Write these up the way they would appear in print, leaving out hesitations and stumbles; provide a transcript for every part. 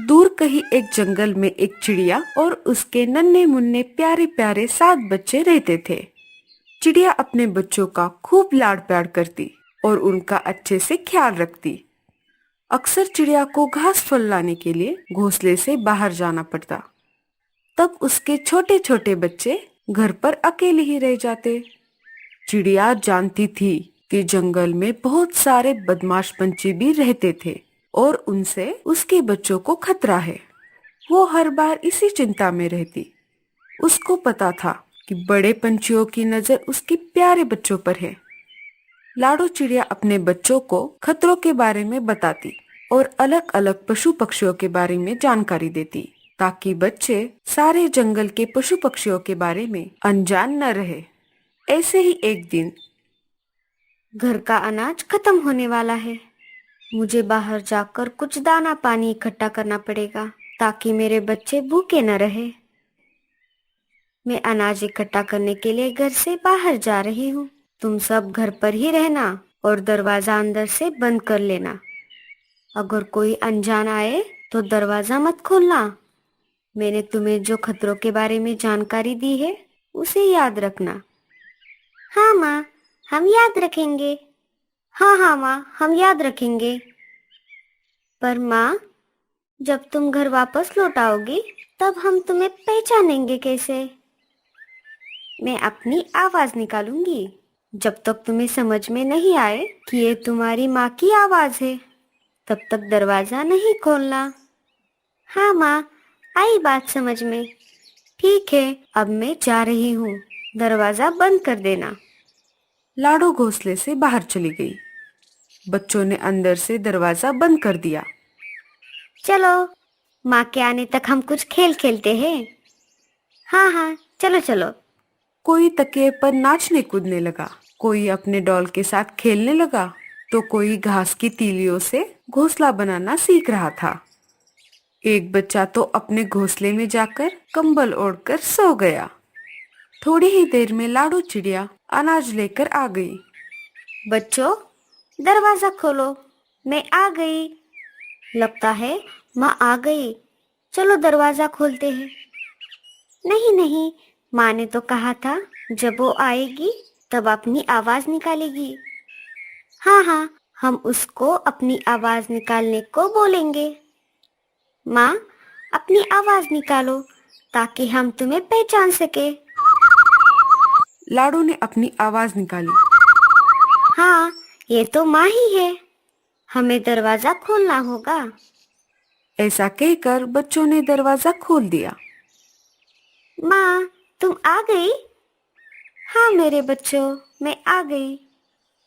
दूर कहीं एक जंगल में एक चिड़िया और उसके नन्हे मुन्ने प्यारे प्यारे 7 बच्चे रहते थे। चिड़िया अपने बच्चों का खूब लाड प्यार करती और उनका अच्छे से ख्याल रखती। अक्सर चिड़िया को घास फल लाने के लिए घोंसले से बाहर जाना पड़ता। तब उसके छोटे छोटे बच्चे घर पर अकेले ही रह जाते। चिड़िया जानती थी कि जंगल में बहुत सारे बदमाश पंछी भी रहते थे और उनसे उसके बच्चों को खतरा है। वो हर बार इसी चिंता में रहती। उसको पता था कि बड़े पंछियों की नजर उसके प्यारे बच्चों पर है। लाडो चिड़िया अपने बच्चों को खतरों के बारे में बताती और अलग अलग पशु पक्षियों के बारे में जानकारी देती, ताकि बच्चे सारे जंगल के पशु पक्षियों के बारे में अनजान न रहे। ऐसे ही एक दिन, घर का अनाज खत्म होने वाला है। मुझे बाहर जाकर कुछ दाना पानी इकट्ठा करना पड़ेगा ताकि मेरे बच्चे भूखे न रहे। मैं अनाज इकट्ठा करने के लिए घर से बाहर जा रही हूँ। तुम सब घर पर ही रहना और दरवाजा अंदर से बंद कर लेना। अगर कोई अनजान आए तो दरवाजा मत खोलना। मैंने तुम्हें जो खतरों के बारे में जानकारी दी है उसे याद रखना। हाँ माँ, हम याद रखेंगे। हाँ हाँ माँ, हम याद रखेंगे। पर माँ, जब तुम घर वापस लौट आओगी तब हम तुम्हें पहचानेंगे कैसे? मैं अपनी आवाज निकालूंगी। जब तक तुम्हें समझ में नहीं आए कि ये तुम्हारी माँ की आवाज है, तब तक दरवाजा नहीं खोलना। हाँ माँ, आई बात समझ में। ठीक है, अब मैं जा रही हूँ। दरवाजा बंद कर देना। लाडो घोंसले से बाहर चली गई। बच्चों ने अंदर से दरवाजा बंद कर दिया। चलो, माँ के आने तक हम कुछ खेल खेलते हैं। हाँ हाँ, चलो चलो। कोई तकिए पर नाचने कूदने लगा, कोई अपने डॉल के साथ खेलने लगा, तो कोई घास की तीलियों से घोंसला बनाना सीख रहा था। एक बच्चा तो अपने घोंसले में जाकर कंबल ओढ़कर सो गया। थोड़ी ही देर में लाडो चिड़िया अनाज लेकर आ गई। बच्चों, दरवाजा खोलो, मैं आ गई। लगता है माँ आ गई। चलो दरवाजा खोलते हैं। नहीं नहीं, माँ ने तो कहा था जब वो आएगी तब अपनी आवाज निकालेगी। हाँ हाँ, हम उसको अपनी आवाज निकालने को बोलेंगे। माँ, अपनी आवाज निकालो ताकि हम तुम्हें पहचान सके। लाडो ने अपनी आवाज निकाली। हाँ, ये तो माँ ही है। हमें दरवाजा खोलना होगा। ऐसा कहकर बच्चों ने दरवाजा खोल दिया। माँ, तुम आ गई? हाँ मेरे बच्चों, मैं आ गई।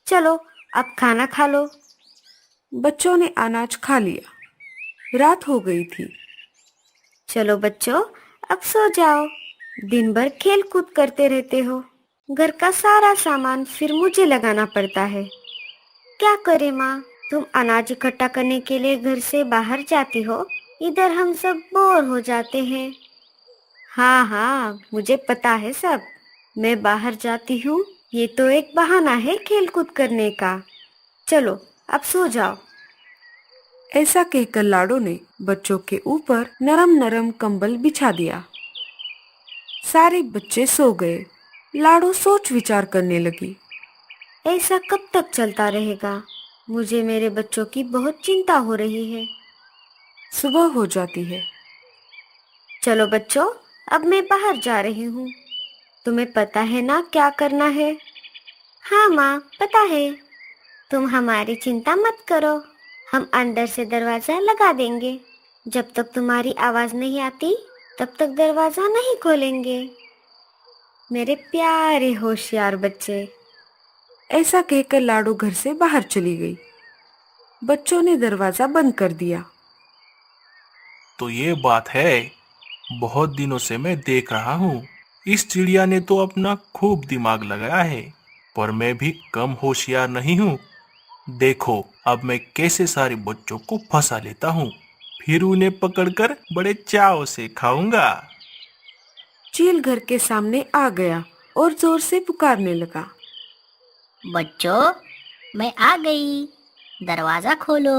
चलो, अब खाना खा लो। बच्चों ने अनाज खा लिया। रात हो गई थी। चलो बच्चों, अब सो जाओ। दिन भर खेल कूद करते रहते हो। घर का सारा सामान फिर मुझे लगाना पड़ता है। क्या करे माँ, तुम अनाज इकट्ठा करने के लिए घर से बाहर जाती हो, इधर हम सब बोर हो जाते हैं। हाँ हाँ, मुझे पता है सब। मैं बाहर जाती हूँ, ये तो एक बहाना है खेल कूद करने का। चलो, अब सो जाओ। ऐसा कहकर लाडो ने बच्चों के ऊपर नरम नरम कंबल बिछा दिया। सारे बच्चे सो गए। लाडो सोच विचार करने लगी। ऐसा कब तक चलता रहेगा? मुझे मेरे बच्चों की बहुत चिंता हो रही है। सुबह हो जाती है। चलो बच्चों, अब मैं बाहर जा रही हूँ। तुम्हें पता है ना क्या करना है? हाँ माँ, पता है। तुम हमारी चिंता मत करो, हम अंदर से दरवाजा लगा देंगे। जब तक तुम्हारी आवाज नहीं आती तब तक दरवाजा नहीं खोलेंगे। मेरे प्यारे होशियार बच्चे। ऐसा कहकर लाडो घर से बाहर चली गई। बच्चों ने दरवाजा बंद कर दिया। तो ये बात है, बहुत दिनों से मैं देख रहा हूँ इस चिड़िया ने तो अपना खूब दिमाग लगाया है, पर मैं भी कम होशियार नहीं हूँ। देखो अब मैं कैसे सारे बच्चों को फंसा लेता हूँ, फिर उन्हें पकड़कर बड़े चाव से खाऊंगा। चील घर के सामने आ गया और जोर से पुकारने लगा। बच्चों, मैं आ गई, दरवाजा खोलो।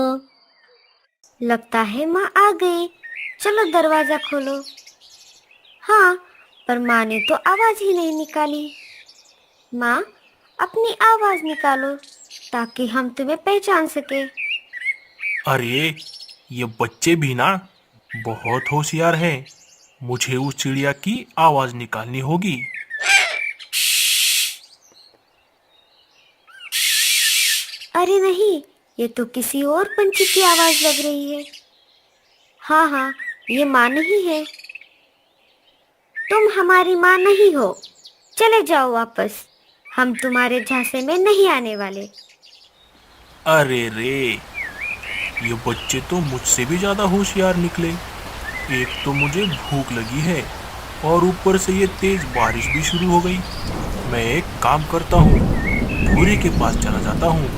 लगता है माँ आ गई। चलो दरवाजा खोलो। हाँ, पर माँ ने तो आवाज ही नहीं निकाली। माँ, अपनी आवाज निकालो ताकि हम तुम्हें पहचान सके। अरे ये बच्चे भी ना बहुत होशियार हैं। मुझे उस चिड़िया की आवाज निकालनी होगी। अरे नहीं, ये तो किसी और पंछी की आवाज लग रही है। हाँ हाँ, ये माँ नहीं है। तुम हमारी माँ नहीं हो। चले जाओ वापस, हम तुम्हारे झांसे में नहीं आने वाले। अरे रे, ये बच्चे तो मुझसे भी ज्यादा होशियार निकले। एक तो मुझे भूख लगी है और ऊपर से ये तेज बारिश भी शुरू हो गई। मैं एक काम करता हूँ, भूरे के पास चला जाता हूँ।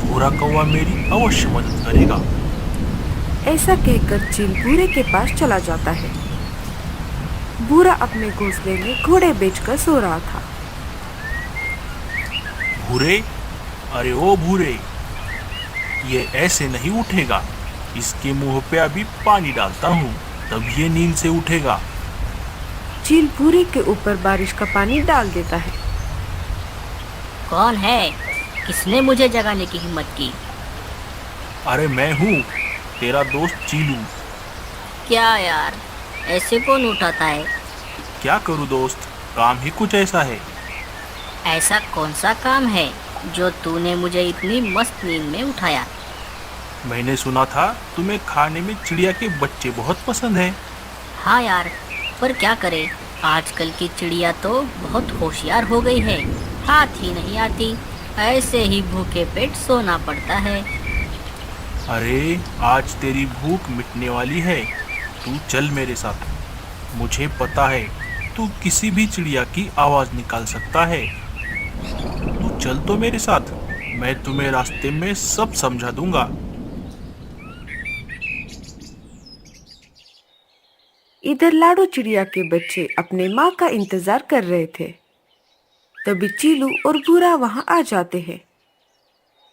भूरा कौवा मेरी अवश्य मदद करेगा। ऐसा कहकर चील भूरे के पास चला जाता है। भूरा अपने घोंसले में घोड़े बेचकर सो रहा था। भूरे, अरे ओ भूरे, ये ऐसे नहीं उठेगा। इसके मुंह पे अभी पानी डालता हूँ, तब ये नींद से उठेगा। चील भूरे के ऊपर बारिश का पानी डाल देता है। कौन है? किसने मुझे जगाने की हिम्मत की? अरे मैं हूँ, तेरा दोस्त चीलू। क्या यार, ऐसे कौन उठाता है? क्या करूँ दोस्त, काम ही कुछ ऐसा है। ऐसा कौन सा काम है जो तूने मुझे इतनी मस्त नींद में उठाया? मैंने सुना था तुम्हें खाने में चिड़िया के बच्चे बहुत पसंद हैं। हाँ यार, पर क्या करे, आजकल की चिड़िया तो बहुत होशियार हो गई है। हाथ ही नहीं आती, ऐसे ही भूखे पेट सोना पड़ता है। अरे आज तेरी भूख मिटने वाली है। तू चल मेरे साथ। मुझे पता है तू किसी भी चिड़िया की आवाज निकाल सकता है। तू चल तो मेरे साथ, मैं तुम्हें रास्ते में सब समझा दूंगा। इधर लाडो चिड़िया के बच्चे अपने माँ का इंतजार कर रहे थे। तभी चीलू और भूरा वहां आ जाते हैं।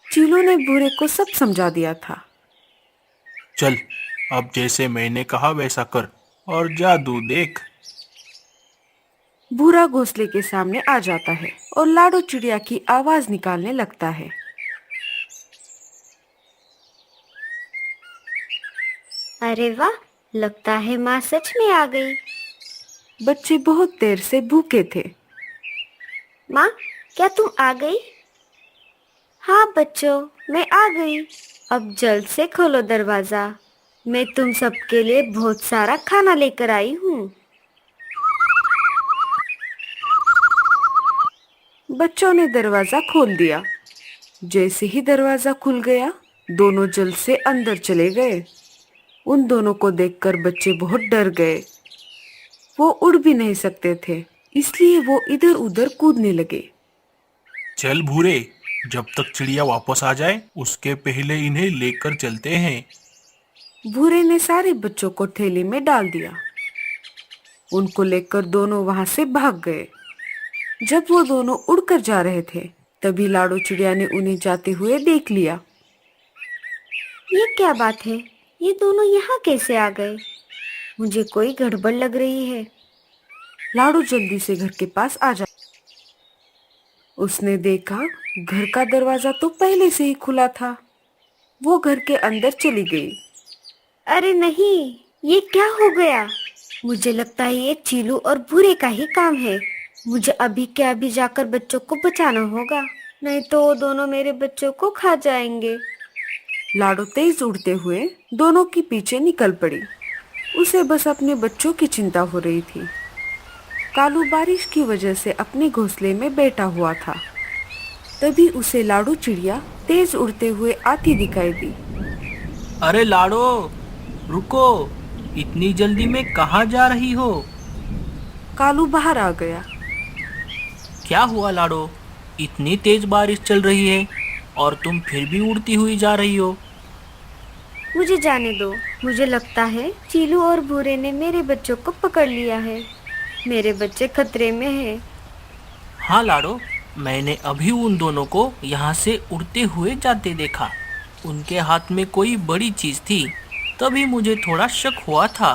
चीलू ने भूरे को सब समझा दिया था। चल, अब जैसे मैंने कहा वैसा कर और जादू देख। भूरा घोंसले के सामने आ जाता है और लाडो चिड़िया की आवाज निकालने लगता है। अरे वाह, लगता है माँ सच में आ गई। बच्चे बहुत देर से भूखे थे। माँ, क्या तुम आ गई? हाँ बच्चों, मैं आ गई। अब जल्द से खोलो दरवाजा, मैं तुम सबके लिए बहुत सारा खाना लेकर आई हूँ। बच्चों ने दरवाजा खोल दिया। जैसे ही दरवाजा खुल गया, दोनों जल्द से अंदर चले गए। उन दोनों को देखकर बच्चे बहुत डर गए। वो उड़ भी नहीं सकते थे, इसलिए वो इधर उधर कूदने लगे। चल भूरे, जब तक चिड़िया वापस आ जाए उसके पहले इन्हें लेकर चलते हैं। भूरे ने सारे बच्चों को थैली में डाल दिया। उनको लेकर दोनों वहां से भाग गए। जब वो दोनों उड़कर जा रहे थे, तभी लाडो चिड़िया ने उन्हें जाते हुए देख लिया। ये क्या बात है? ये दोनों यहाँ कैसे आ गए? मुझे कोई गड़बड़ लग रही है। लाडो जल्दी से घर के पास आ जा। उसने देखा घर का दरवाजा तो पहले से ही खुला था। वो घर के अंदर चली गई। अरे नहीं, ये क्या हो गया? मुझे लगता है ये चीलू और भूरे का ही काम है। मुझे अभी के अभी जाकर बच्चों को बचाना होगा, नहीं तो वो दोनों मेरे बच्चों को खा जाएंगे। लाडो तेज उड़ते हुए दोनों के पीछे निकल पड़ी। उसे बस अपने बच्चों की चिंता हो रही थी। कालू बारिश की वजह से अपने घोंसले में बैठा हुआ था। तभी उसे लाडो चिड़िया तेज उड़ते हुए आती दिखाई दी। अरे लाडो, रुको, इतनी जल्दी में कहाँ जा रही हो? कालू बाहर आ गया। क्या हुआ लाडो, इतनी तेज बारिश चल रही है और तुम फिर भी उड़ती हुई जा रही हो? मुझे जाने दो। मुझे लगता है चीलू और भूरे ने मेरे बच्चों को पकड़ लिया है। मेरे बच्चे खतरे में हैं। हाँ लाडो, मैंने अभी उन दोनों को यहाँ से उड़ते हुए जाते देखा। उनके हाथ में कोई बड़ी चीज थी, तभी मुझे थोड़ा शक हुआ था।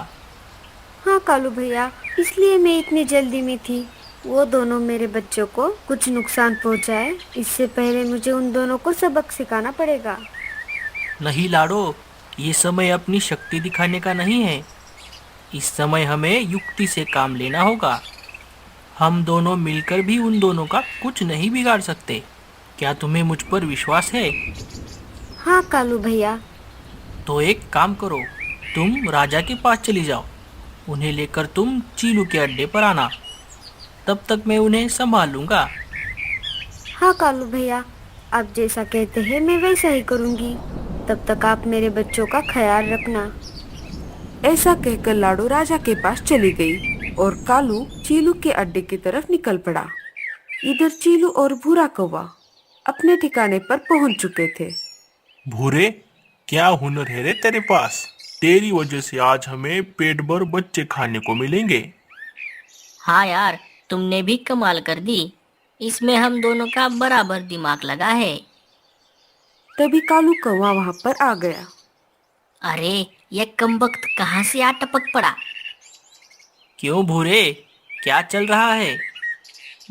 हाँ कालू भैया, इसलिए मैं इतनी जल्दी में थी। वो दोनों मेरे बच्चों को कुछ नुकसान पहुंचाए, इससे पहले मुझे उन दोनों को सबक सिखाना पड़ेगा। नहीं लाडो, ये समय अपनी शक्ति दिखाने का नहीं है। इस समय हमें युक्ति से काम लेना होगा। हम दोनों मिलकर भी उन दोनों का कुछ नहीं बिगाड़ सकते। क्या तुम्हें मुझ पर विश्वास है? हाँ कालू भैया। तो एक काम करो, तुम राजा के पास चली जाओ। उन्हें लेकर तुम चीलू के अड्डे पर आना। तब तक मैं उन्हें संभाल लूंगा। हाँ कालू भैया, आप जैसा कहते हैं मैं वैसा ही करूँगी। तब तक आप मेरे बच्चों का ख्याल रखना। ऐसा कहकर लाडो राजा के पास चली गई और कालू चीलू के अड्डे की तरफ निकल पड़ा। इधर चीलू और भूरा कौवा अपने ठिकाने पर पहुंच चुके थे। भूरे, क्या हुनर है रे तेरे पास? तेरी वजह से आज हमें पेट भर बच्चे खाने को मिलेंगे। हाँ यार, तुमने भी कमाल कर दी। इसमें हम दोनों का बराबर दिमाग लगा है। तभी कालू कौवा वहां पर आ गया। अरे, ये कमबख्त कहाँ से आ टपक पड़ा? क्यों भूरे, क्या चल रहा है?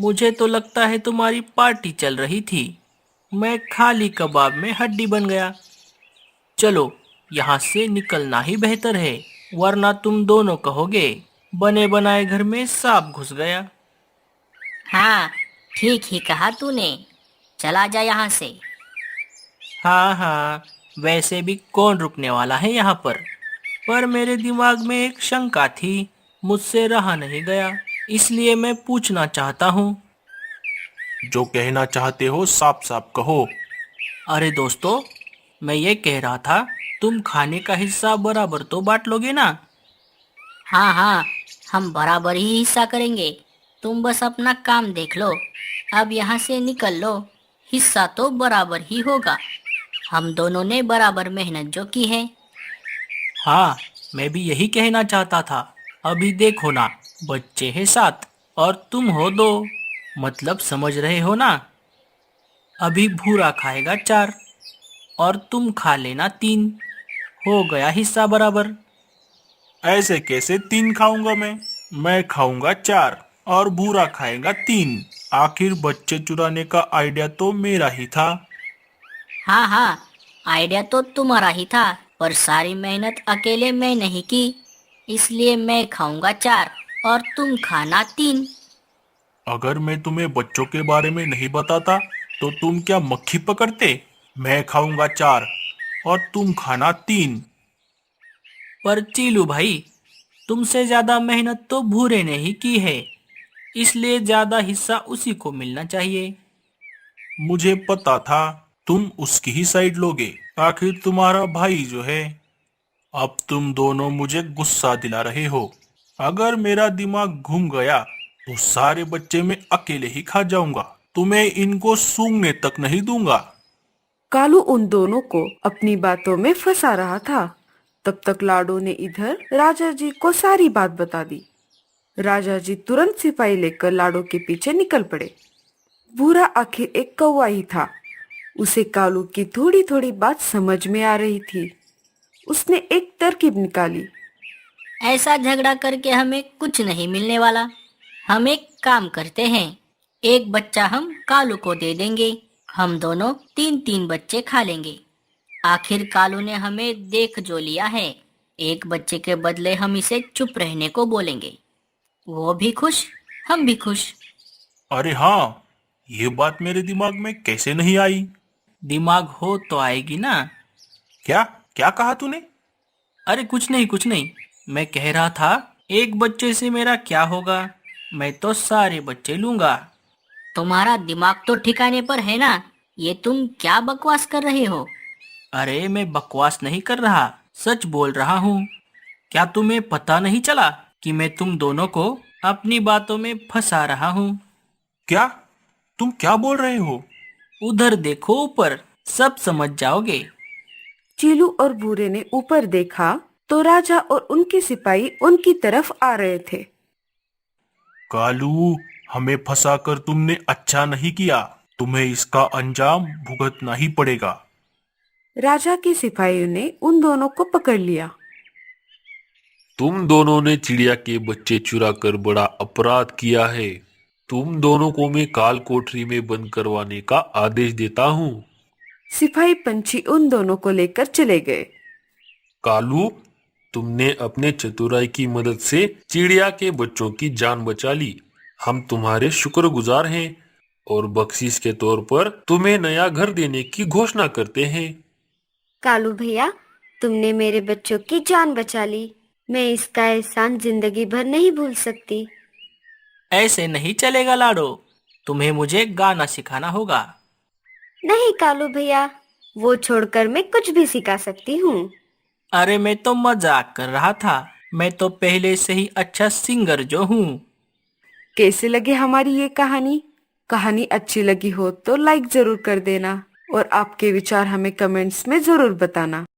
मुझे तो लगता है तुम्हारी पार्टी चल रही थी। मैं खाली कबाब में हड्डी बन गया। चलो, यहाँ से निकलना ही बेहतर है, वरना तुम दोनों कहोगे बने बनाए घर में सांप घुस गया। हाँ, ठीक ही कहा तूने। चला जा यहाँ से। हाँ हाँ, वैसे भी कौन रुकने वाला है यहाँ पर मेरे दिमाग में एक शंका थी, मुझसे रहा नहीं गया, इसलिए मैं पूछना चाहता हूँ। जो कहना चाहते हो साफ साफ कहो। अरे दोस्तों, मैं ये कह रहा था, तुम खाने का हिस्सा बराबर तो बांट लोगे ना? हाँ हाँ, हम बराबर ही हिस्सा करेंगे। तुम बस अपना काम देख लो। अब यहाँ से निकल लो। हिस्सा तो बराबर ही होगा। हम दोनों ने बराबर मेहनत जो की है। हाँ, मैं भी यही कहना चाहता था। अभी देखो ना, बच्चे हैं 7 और तुम हो 2, मतलब समझ रहे हो ना? अभी भूरा खाएगा 4 और तुम खा लेना 3, हो गया हिस्सा बराबर। ऐसे कैसे 3 खाऊंगा मैं खाऊंगा 4 और भूरा खाएगा 3। आखिर बच्चे चुराने का आइडिया तो मेरा ही था। हाँ हाँ, आइडिया तो तुम्हारा ही था, पर सारी मेहनत अकेले मैं नहीं की। इसलिए मैं खाऊंगा 4 और तुम खाना 3। अगर मैं तुम्हें बच्चों के बारे में नहीं बताता तो तुम क्या मक्खी पकड़ते? मैं खाऊंगा 4 और तुम खाना 3। पर चीलू भाई, तुमसे ज्यादा मेहनत तो भूरे ने ही की है, इसलिए ज्यादा हिस्सा उसी को मिलना चाहिए। मुझे पता था तुम उसकी ही साइड लोगे, आखिर तुम्हारा भाई जो है। अब तुम दोनों मुझे गुस्सा दिला रहे हो। अगर मेरा दिमाग घूम गया तो सारे बच्चे मैं अकेले ही खा जाऊंगा। तुम्हें इनको सूंघने तक नहीं दूंगा। कालू उन दोनों को अपनी बातों में फंसा रहा था। तब तक लाडो ने इधर राजा जी को सारी बात बता दी। राजा जी तुरंत सिपाही लेकर लाडो के पीछे निकल पड़े। भूरा आखिर एक कौवा ही था। उसे कालू की थोड़ी थोड़ी बात समझ में आ रही थी। उसने एक तरकीब निकाली। ऐसा झगड़ा करके हमें कुछ नहीं मिलने वाला। हम एक काम करते हैं, एक बच्चा हम कालू को दे देंगे। हम दोनों 3-3 बच्चे खा लेंगे। आखिर कालू ने हमें देख जो लिया है। एक बच्चे के बदले हम इसे चुप रहने को बोलेंगे। वो भी खुश, हम भी खुश। अरे हाँ, ये बात मेरे दिमाग में कैसे नहीं आई? दिमाग हो तो आएगी ना। क्या क्या कहा तूने? अरे कुछ नहीं, मैं कह रहा था, एक बच्चे से मेरा क्या होगा, मैं तो सारे बच्चे लूंगा। तुम्हारा दिमाग तो ठिकाने पर है ना? ये तुम क्या बकवास कर रहे हो? अरे मैं बकवास नहीं कर रहा, सच बोल रहा हूँ। क्या तुम्हें पता नहीं चला कि मैं तुम दोनों को अपनी बातों में फंसा रहा हूँ? क्या? तुम क्या बोल रहे हो? उधर देखो ऊपर, सब समझ जाओगे। चीलू और भूरे ने ऊपर देखा तो राजा और उनके सिपाही उनकी तरफ आ रहे थे। कालू, हमें फंसाकर तुमने अच्छा नहीं किया। तुम्हें इसका अंजाम भुगतना ही पड़ेगा। राजा के सिपाहियों ने उन दोनों को पकड़ लिया तुम दोनों ने चिड़िया के बच्चे चुरा कर बड़ा अपराध किया है। तुम दोनों को मैं काल कोठरी में बंद करवाने का आदेश देता हूँ। सिपाही पंछी उन दोनों को लेकर चले गए। कालू, तुमने अपने चतुराई की मदद से चिड़िया के बच्चों की जान बचा ली। हम तुम्हारे शुक्रगुजार हैं और बख्शीश के तौर पर तुम्हें नया घर देने की घोषणा करते हैं। कालू भैया, तुमने मेरे बच्चों की जान बचा ली। मैं इसका एहसान जिंदगी भर नहीं भूल सकती। ऐसे नहीं चलेगा लाडो, तुम्हें मुझे गाना सिखाना होगा। नहीं कालू भैया, वो छोड़कर मैं कुछ भी सिखा सकती हूँ। अरे मैं तो मजाक कर रहा था, मैं तो पहले से ही अच्छा सिंगर जो हूँ। कैसे लगे हमारी ये कहानी? कहानी अच्छी लगी हो तो लाइक जरूर कर देना और आपके विचार हमें कमेंट्स में जरूर बताना।